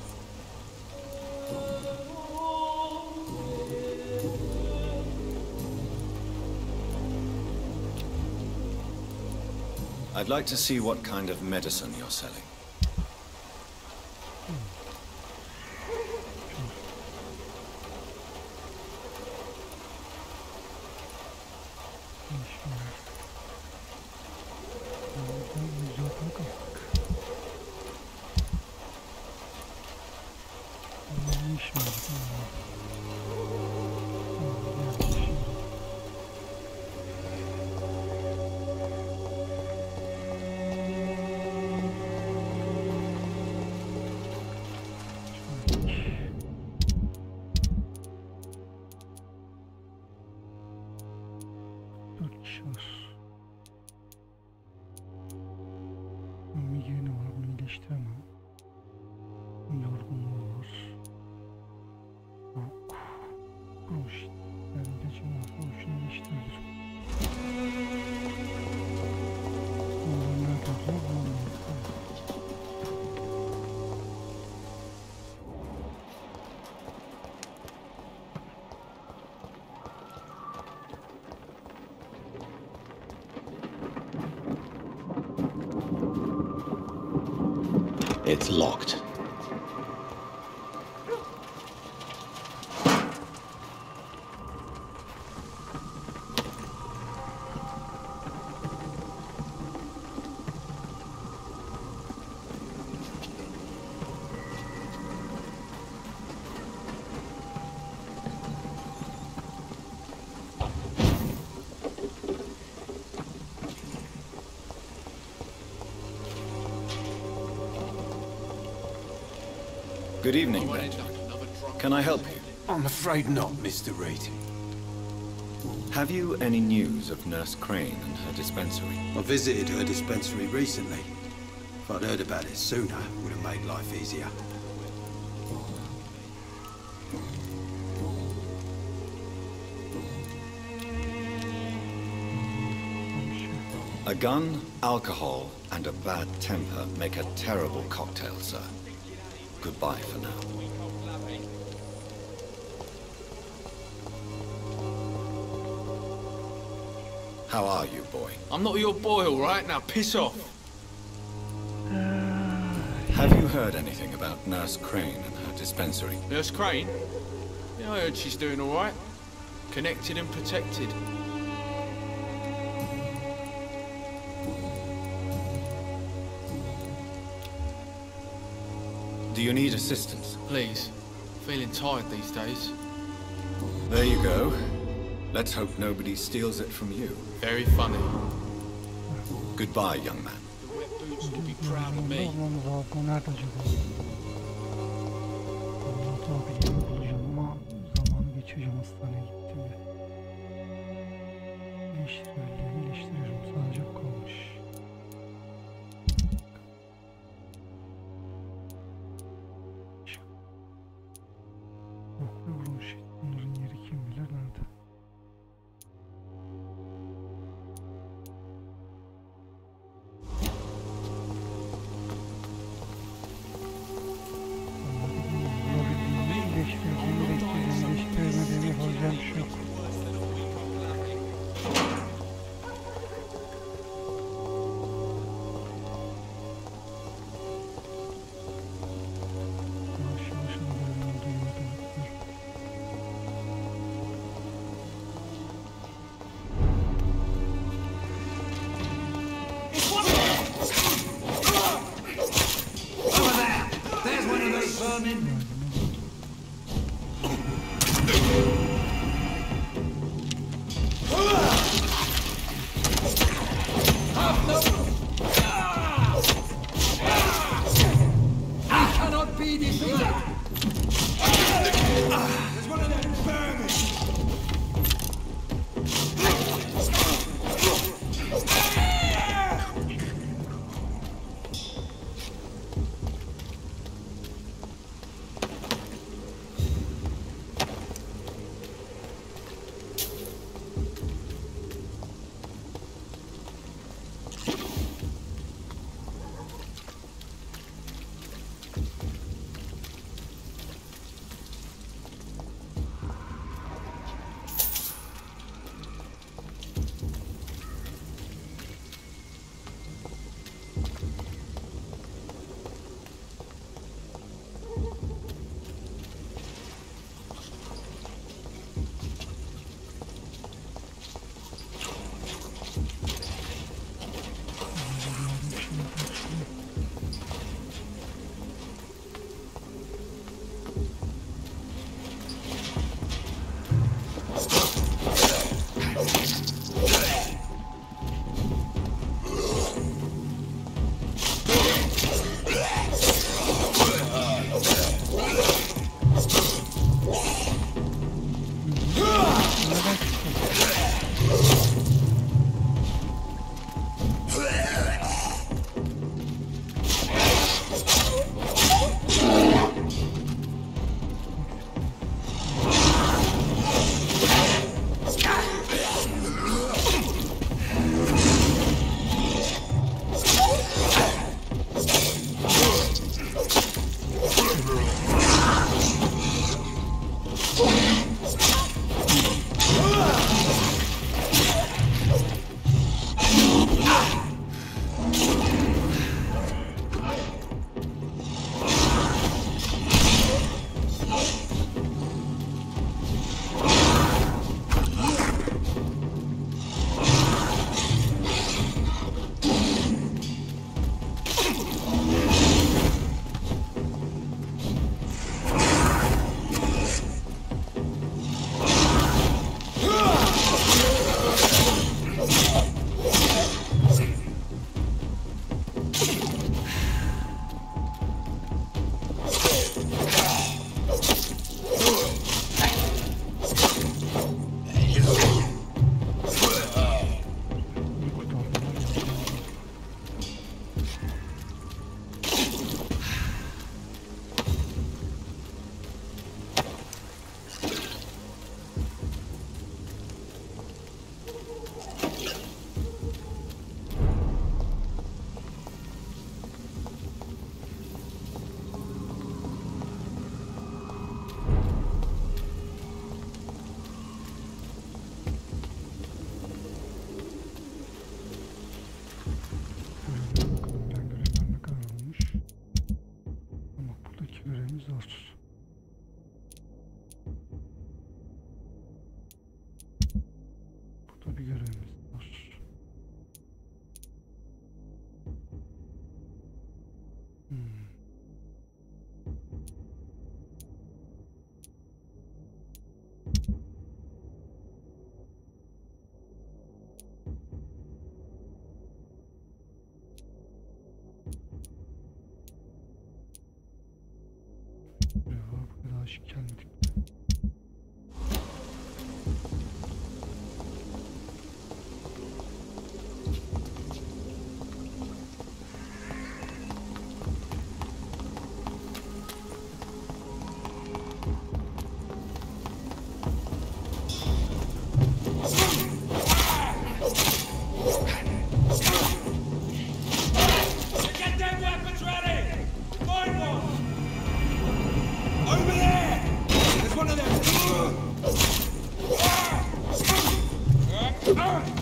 I'd like to see what kind of medicine you're selling. Migreni var, bunu iyileştiremem. Yorgunluğu var. Kuruş. Ben ilacım var, kuruşunu iyileştirebilirim. Bunlar nerede oluyor? It's locked. Good evening, Ben. Can I help you? I'm afraid not, Mr. Reed. Have you any news of Nurse Crane and her dispensary? I visited her dispensary recently. If I'd heard about it sooner, it would have made life easier. A gun, alcohol, and a bad temper make a terrible cocktail, sir. Goodbye for now. How are you, boy? I'm not your boy, all right? Now piss off. Have you heard anything about Nurse Crane and her dispensary? Nurse Crane? Yeah, I heard she's doing all right. Connected and protected. Do you need assistance? Please. Feeling tired these days. There you go. Let's hope nobody steals it from you. Very funny. Goodbye, young man. The wet boots will be proud of me.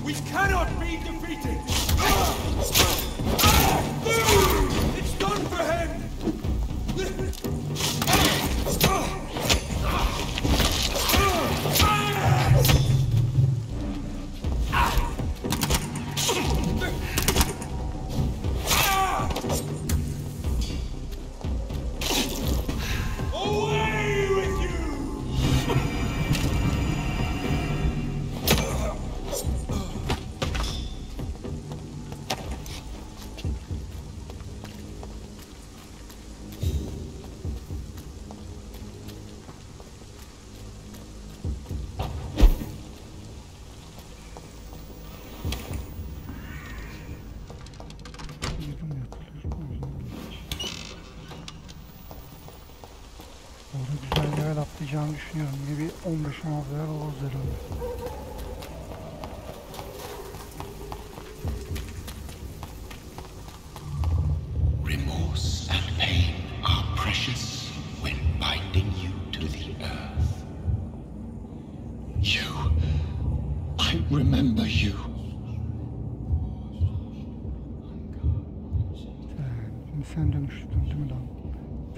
We cannot be defeated! It's done for him! Away with you! Orada güzel level atlayacağını düşünüyorum. Yine bir 15-16 level oluruz herhalde. Remorse and pain are precious when binding you to the earth. You. I remember you. Şimdi sen dönüştün değil mi lan?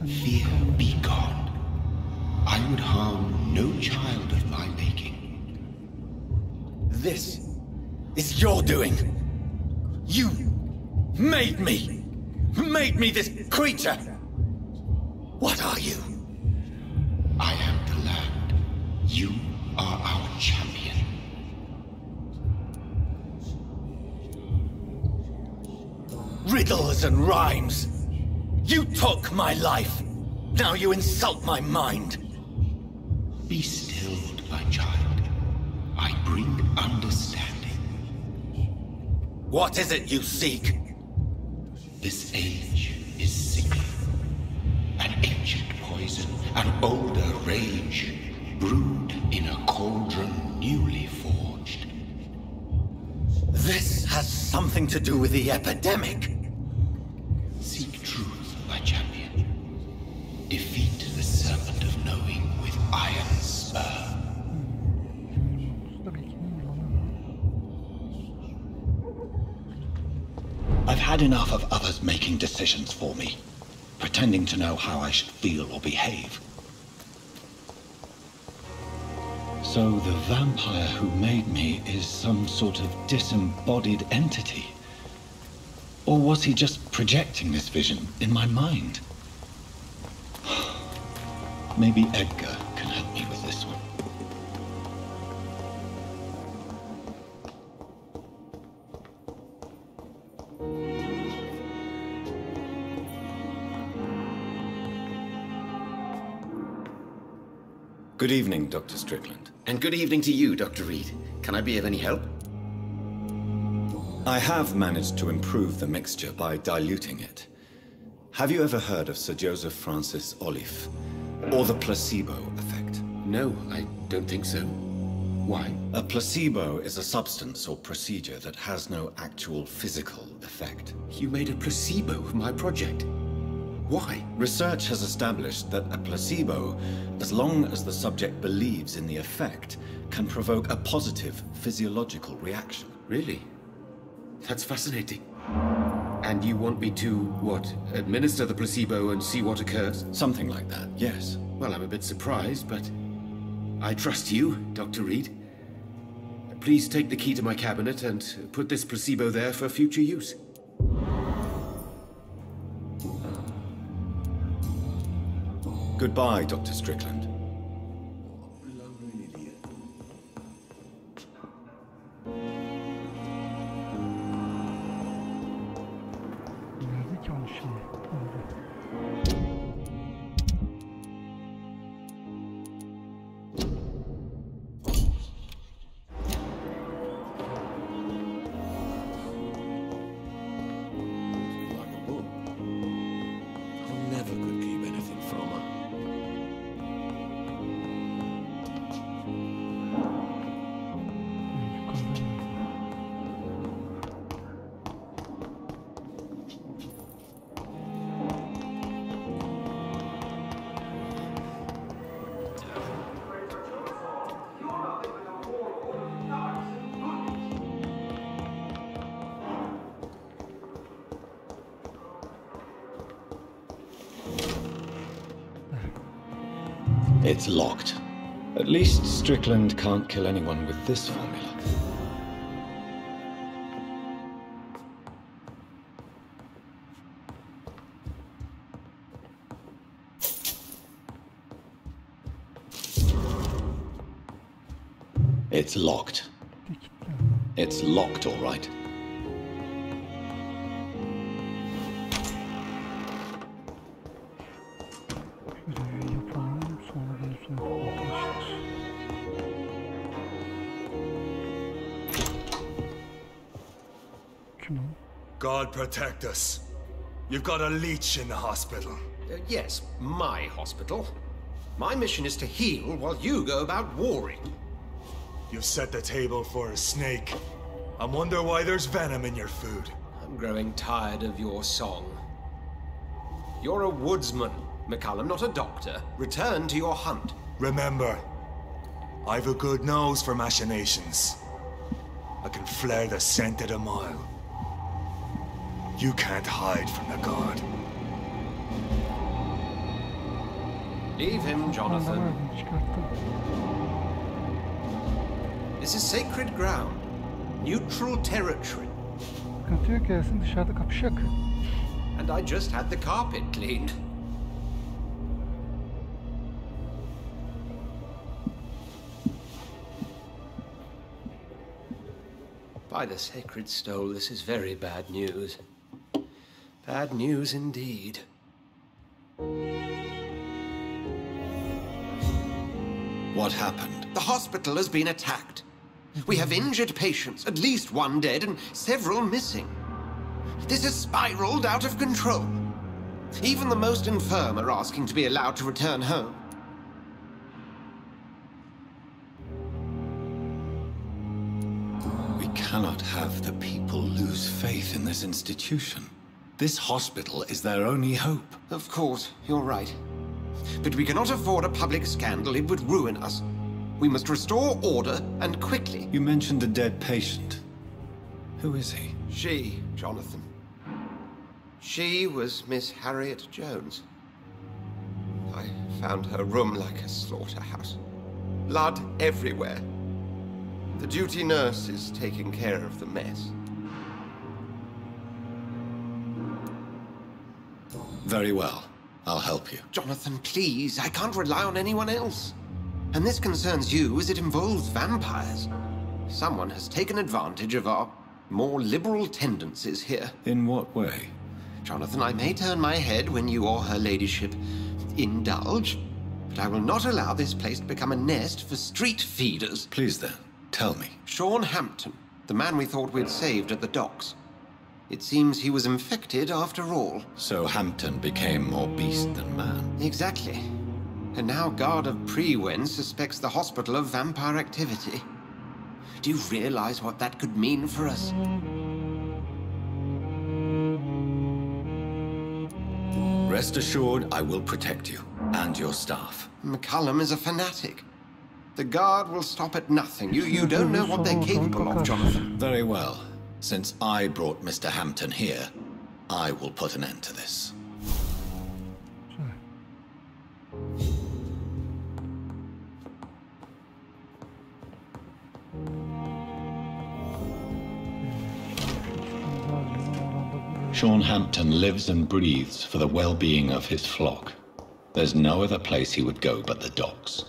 Fear be gone. I would harm no child of my making. This is your doing. You made me. Made me this creature. What are you? I am the land. You are our champion. Riddles and rhymes. You took my life. Now you insult my mind. Be stilled, my child. I bring understanding. What is it you seek? This age is sickly. An ancient poison, an older rage, brewed in a cauldron newly forged. This has something to do with the epidemic. Seek truth, my champion. Defeat the serpent of knowing with iron spur. I've had enough of others making decisions for me, pretending to know how I should feel or behave. So the vampire who made me is some sort of disembodied entity? Or was he just projecting this vision in my mind? Maybe Edgar can help me with this one. Good evening, Dr. Strickland. And good evening to you, Dr. Reed. Can I be of any help? I have managed to improve the mixture by diluting it. Have you ever heard of Sir Joseph Francis Olive, or the placebo effect? No, I don't think so. Why? A placebo is a substance or procedure that has no actual physical effect. You made a placebo of my project. Why? Research has established that a placebo, as long as the subject believes in the effect, can provoke a positive physiological reaction. Really? That's fascinating. And you want me to, what, administer the placebo and see what occurs? Something like that, yes. Well, I'm a bit surprised, but I trust you, Dr. Reed. Please take the key to my cabinet and put this placebo there for future use. Goodbye, Dr. Strickland. Nerede ki onun şeyi? It's locked. At least Strickland can't kill anyone with this formula. It's locked. It's locked, all right. God protect us. You've got a leech in the hospital. Yes, my hospital. My mission is to heal while you go about warring. You've set the table for a snake. I wonder why there's venom in your food. I'm growing tired of your song. You're a woodsman, McCallum, not a doctor. Return to your hunt. Remember, I've a good nose for machinations. I can flare the scent at a mile. You can't hide from the god. Leave him, Jonathan. This is sacred ground. Neutral territory. Sıkıntı yok, gelsin dışarıda kapışak. And I just had the carpet cleaned. By the sacred stole, this is very bad news. Bad news indeed. What happened? The hospital has been attacked. We have injured patients, at least one dead and several missing. This has spiraled out of control. Even the most infirm are asking to be allowed to return home. We cannot have the people lose faith in this institution. This hospital is their only hope. Of course, you're right. But we cannot afford a public scandal. It would ruin us. We must restore order, and quickly. You mentioned a dead patient. Who is he? She, Jonathan. She was Miss Harriet Jones. I found her room like a slaughterhouse. Blood everywhere. The duty nurse is taking care of the mess. Very well. I'll help you. Jonathan, please. I can't rely on anyone else. And this concerns you as it involves vampires. Someone has taken advantage of our more liberal tendencies here. In what way? Jonathan, I may turn my head when you or her ladyship indulge, but I will not allow this place to become a nest for street feeders. Please then, tell me. Sean Hampton, the man we thought we'd saved at the docks. It seems he was infected after all. So Hampton became more beast than man. Exactly. And now Guard of Prewen suspects the hospital of vampire activity. Do you realize what that could mean for us? Rest assured, I will protect you and your staff. McCallum is a fanatic. The Guard will stop at nothing. You don't know what they're capable of, Jonathan. Very well. Since I brought Mr. Hampton here, I will put an end to this. Sean Hampton lives and breathes for the well-being of his flock. There's no other place he would go but the docks.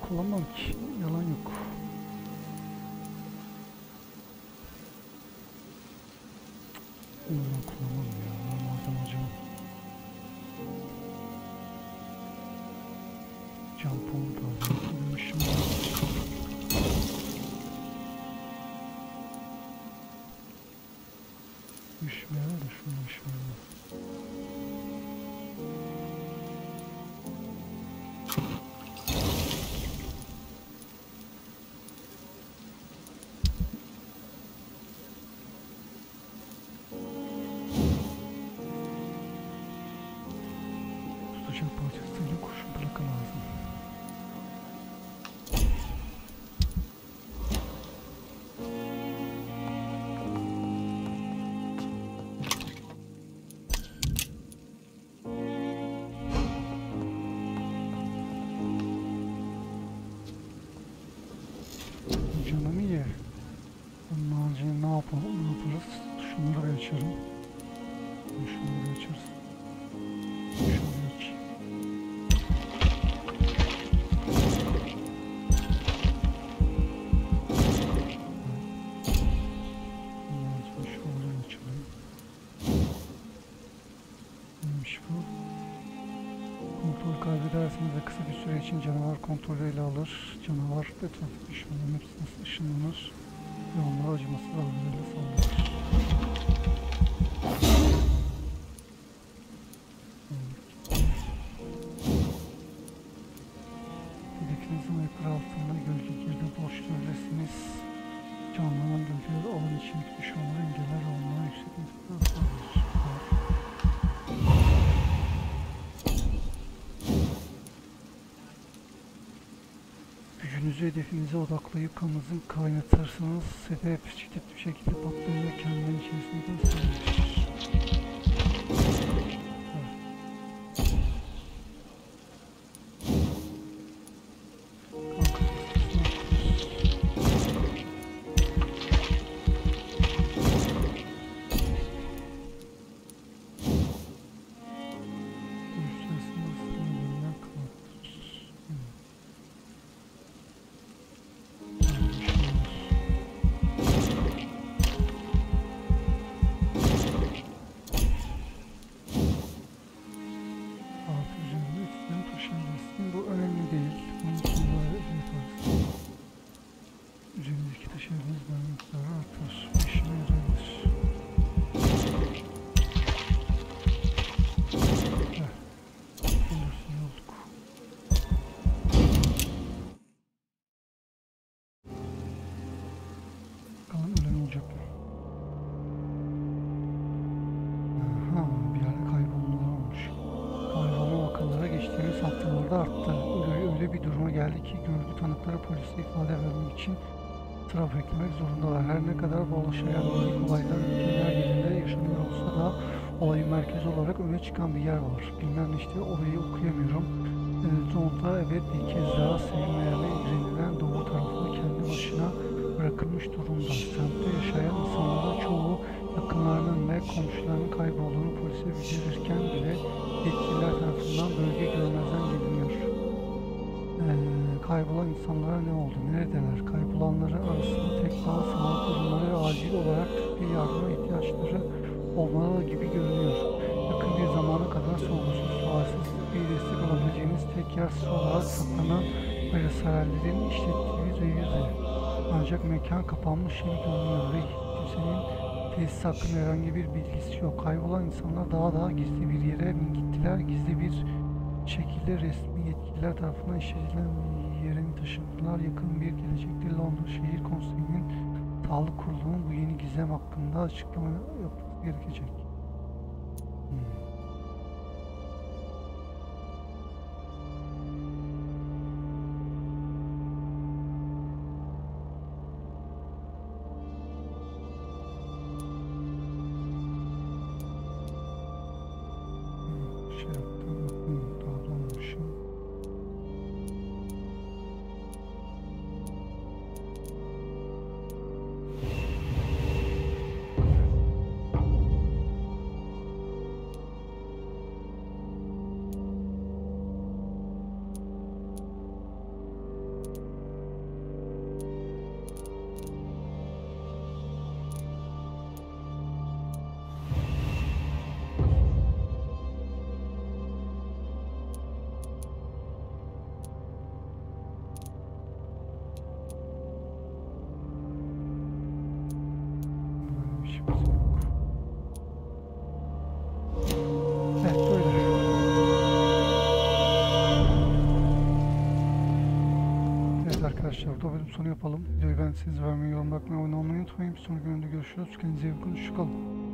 Kullanmam ki. Yalan yok. Bunları kullanmam ya. Normalden acaba. Jampon tarzı. Demişim. Düşmeye de şunu şöyle. Canım iyi. Bunun haricinde ne yaparız? Şunları açarım. Şunları açarız. Şunları aç. Şunları açalım. Neymiş bu? Kontrol kaybederseniz de kısa bir süre için canavar kontrolü ele alır. Canavar etrafı düşmanların hepsine ışınlanır ve onlara acımasız dalgalarıyla saldırır. Hedefinizin ayakları altında gölge girdi boşluğundasınız. Canlanan gölgeler alan içindeki düşmanları engeller ve onlara yüksek nitelikte saldırır. Gücünüzü hedefinize odaklayıp kanınızı kaynatırsanız hedef şiddetli bir şekilde patlar ve kendini içerisinde sığınır. Öyle bir duruma geldi ki görgü tanıkları polise ifade vermek için sıra beklemek zorundalar. Her ne kadar bağlaşayan olaylar ülkeler yerinde yaşanıyor olsa da olayın merkezi olarak öne çıkan bir yer var. Bilmem işte orayı okuyamıyorum. Sonunda evet bir kez daha sevilmeyen ve ilgilenilen doğu tarafına kendi başına bırakılmış durumda. Semtte yaşayan insanların çoğu yakınlarının ve komşularının kaybolduğunu polise bildirirken bile yetkililer tarafından bölge görmezden geliniyor. Kaybolan insanlara ne oldu? Neredeler? Kaybolanların arasında tek bağlı sağlık durumları ve acil olarak tıbbi yardıma ihtiyaçları olmalı gibi görünüyor. Yakın bir zamana kadar sorgusuz sualsiz bir destek alabileceğiniz tek yer olarak saklanan vesairelerin işlettiği revize. Ancak mekan kapanmış gibi görünüyor ve kimsenin tesis hakkında herhangi bir bilgisi yok. Kaybolan insanlar daha gizli bir yere mi gittiler? Gizli bir şekilde resmi yetkililer tarafından işletilen bir yere mi taşındılar? Yakın bir gelecekte Londra Şehir Konseyi'nin Sağlık Kurulu'nun bu yeni gizem hakkında açıklama yapması gerekecek. şey yaptım. Daha dolmuşum. Arkadaşlar burada bölüm sonu yapalım. Videoyu beğendiyseniz beğenmeyi, yorum bırakmayı, oyun olmayı unutmayın. Bir sonraki bölümde görüşürüz. Kendinize iyi bakın. Hoşçakalın.